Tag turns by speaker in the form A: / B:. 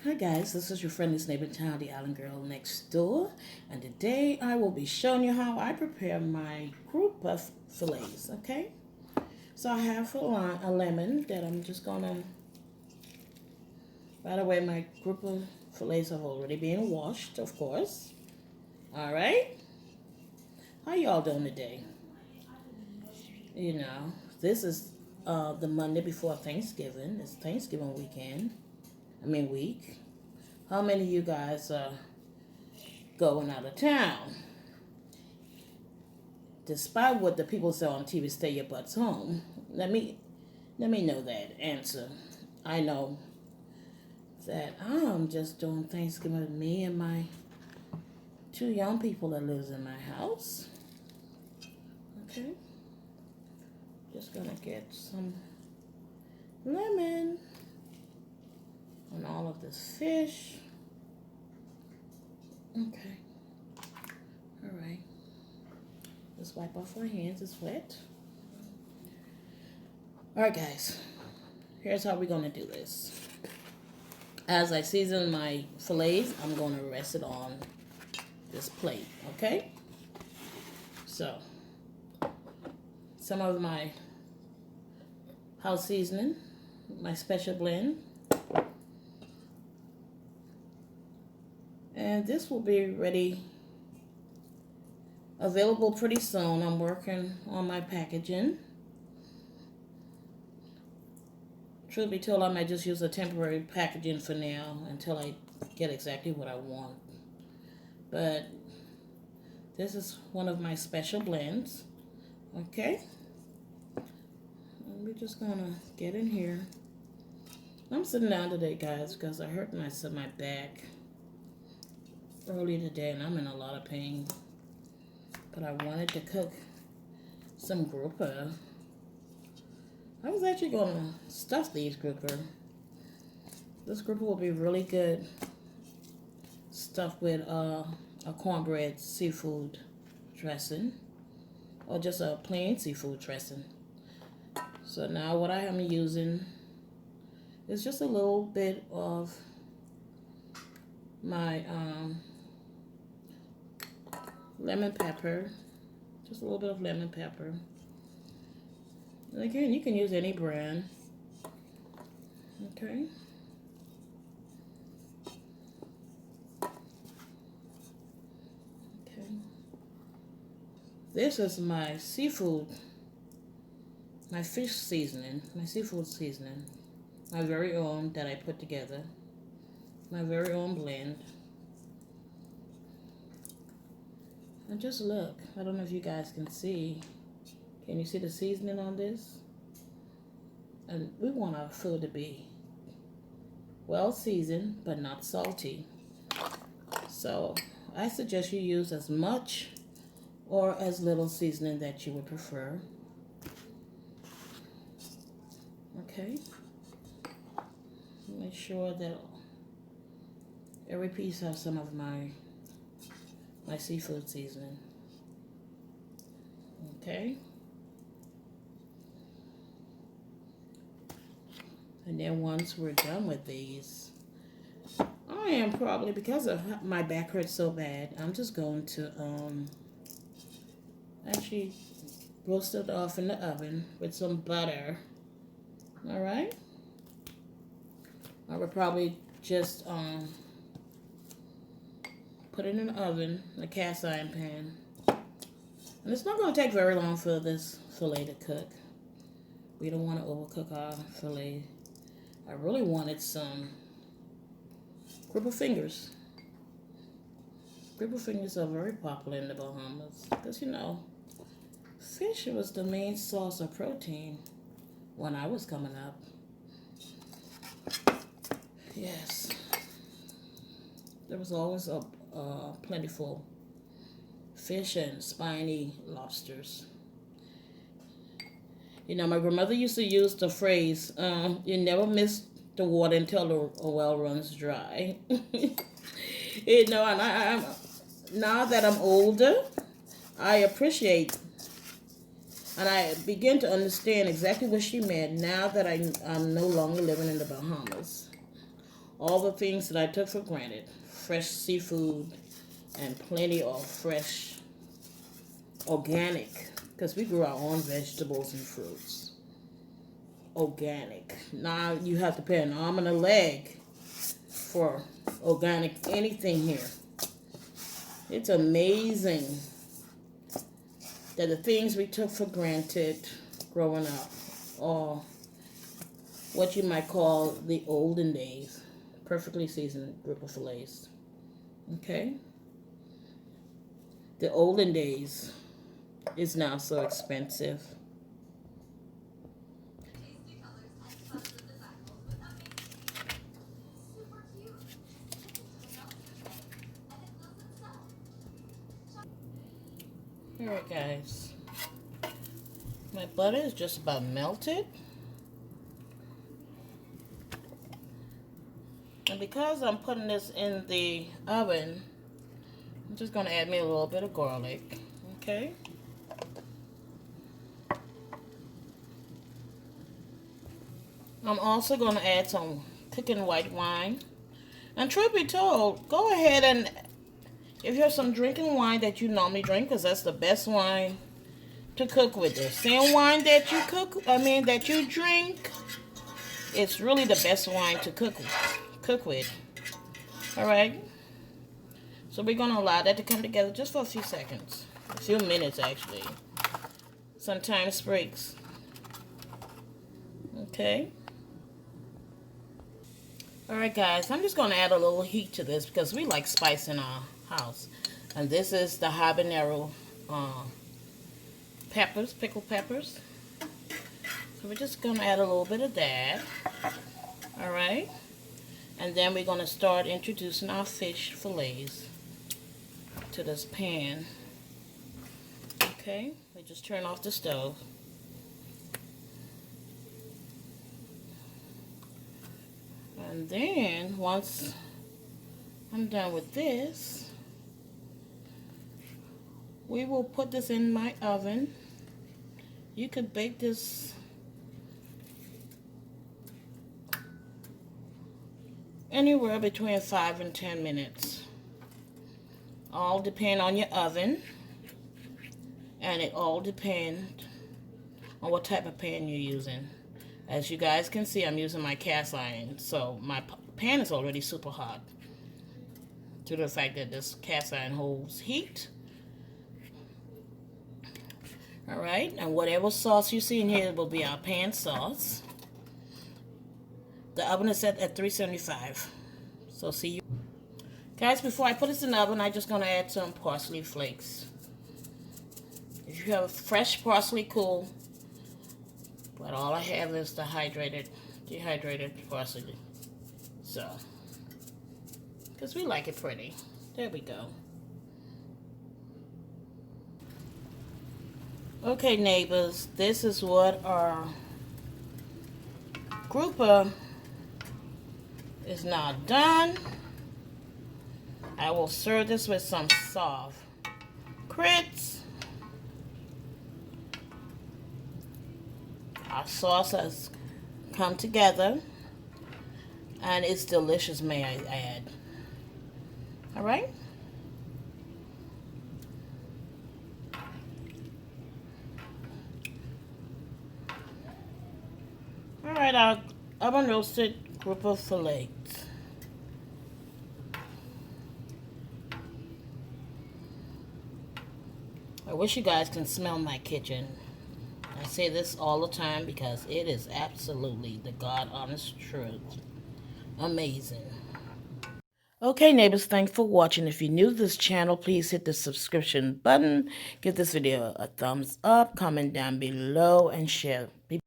A: Hi guys, this is your friendly neighbor town, the Island Girl next door, and today I will be showing you how I prepare my group of fillets, okay? So I have a lemon that I'm just gonna, by the way, my group of fillets have already been washed, of course. Alright, how y'all doing today? You know, this is the Monday before Thanksgiving. It's Thanksgiving week. How many of you guys are going out of town? Despite what the people say on TV, stay your butts home. Let me know that answer. I know that I'm just doing Thanksgiving with me and my two young people that lives in my house. Okay, just gonna get some lemon on all of this fish. Okay, all right. Let's wipe off our hands. It's wet. All right, guys. Here's how we're gonna do this. As I season my fillets, I'm gonna rest it on this plate. Okay. So, some of my house seasoning, my special blend, and this will be ready, available pretty soon. I'm working on my packaging. Truth be told, I might just use a temporary packaging for now until I get exactly what I want. But this is one of my special blends. Okay. And we're just gonna get in here. I'm sitting down today, guys, because I hurt my back earlier today, and I'm in a lot of pain. But I wanted to cook some grouper. I was actually gonna stuff these grouper. This grouper will be really good stuffed with a cornbread seafood dressing, or just a plain seafood dressing. So now what I am using is just a little bit of my lemon pepper, just a little bit of lemon pepper. And again, you can use any brand. Okay. Okay. This is my seafood, my fish seasoning, my seafood seasoning, my very own that I put together, my very own blend. And just look, I don't know if you guys can see. Can you see the seasoning on this? And we want our food to be well seasoned, but not salty. So I suggest you use as much or as little seasoning that you would prefer. Okay. Make sure that every piece has some of my seafood seasoning. Okay. And then once we're done with these, I am probably, because of my back hurts so bad, I'm just going to actually roast it off in the oven with some butter. All right. I would probably just put it in the oven, a cast iron pan. And it's not going to take very long for this fillet to cook. We don't want to overcook our fillet. I really wanted some grouper fingers. Grouper fingers are very popular in the Bahamas because, you know, fish was the main source of protein when I was coming up. Yes. There was always a plentiful fish and spiny lobsters. You know, my grandmother used to use the phrase, you never miss the water until the well runs dry. You know, and I'm now that I'm older, I appreciate and I begin to understand exactly what she meant now that I'm no longer living in the Bahamas. all the things that I took for granted. Fresh seafood and plenty of fresh organic, because we grew our own vegetables and fruits. Organic. Now you have to pay an arm and a leg for organic anything here. It's amazing that the things we took for granted growing up are what you might call the olden days. Perfectly seasoned group of fillets. Okay? The olden days is now so expensive. Alright guys, my butter is just about melted. And because I'm putting this in the oven, I'm just going to add me a little bit of garlic. Okay? I'm also going to add some cooking white wine. And truth be told, go ahead and, if you have some drinking wine that you normally drink, because that's the best wine to cook with. The same wine that you drink, it's really the best wine to cook with. Alright? So we're going to allow that to come together just for a few seconds. A few minutes, actually. Sometimes breaks. Okay? Alright guys, I'm just going to add a little heat to this because we like spice in our house. And this is the habanero peppers, pickled peppers. So we're just going to add a little bit of that. Alright? And then we're going to start introducing our fish fillets to this pan. Okay? We just turn off the stove. And then, once I'm done with this, we will put this in my oven. You could bake this anywhere between 5 and 10 minutes. All depend on your oven, and it all depends on what type of pan you're using. As you guys can see, I'm using my cast iron, so my pan is already super hot due to the fact that this cast iron holds heat. Alright, and whatever sauce you see in here will be our pan sauce. The oven is set at 375. So see you. Guys, before I put this in the oven, I'm just going to add some parsley flakes. If you have fresh parsley, cool. But all I have is the dehydrated parsley. So, because we like it pretty. There we go. Okay, neighbors, this is what our grouper is now done. I will serve this with some soft grits. Our sauce has come together, and it's delicious, may I add. Alright? Alright, our oven roasted grouper fillets. I wish you guys can smell my kitchen. I say this all the time because it is absolutely the God honest truth. Amazing. Okay, neighbors, thanks for watching. If you're new to this channel, please hit the subscription button. Give this video a thumbs up, comment down below, and share.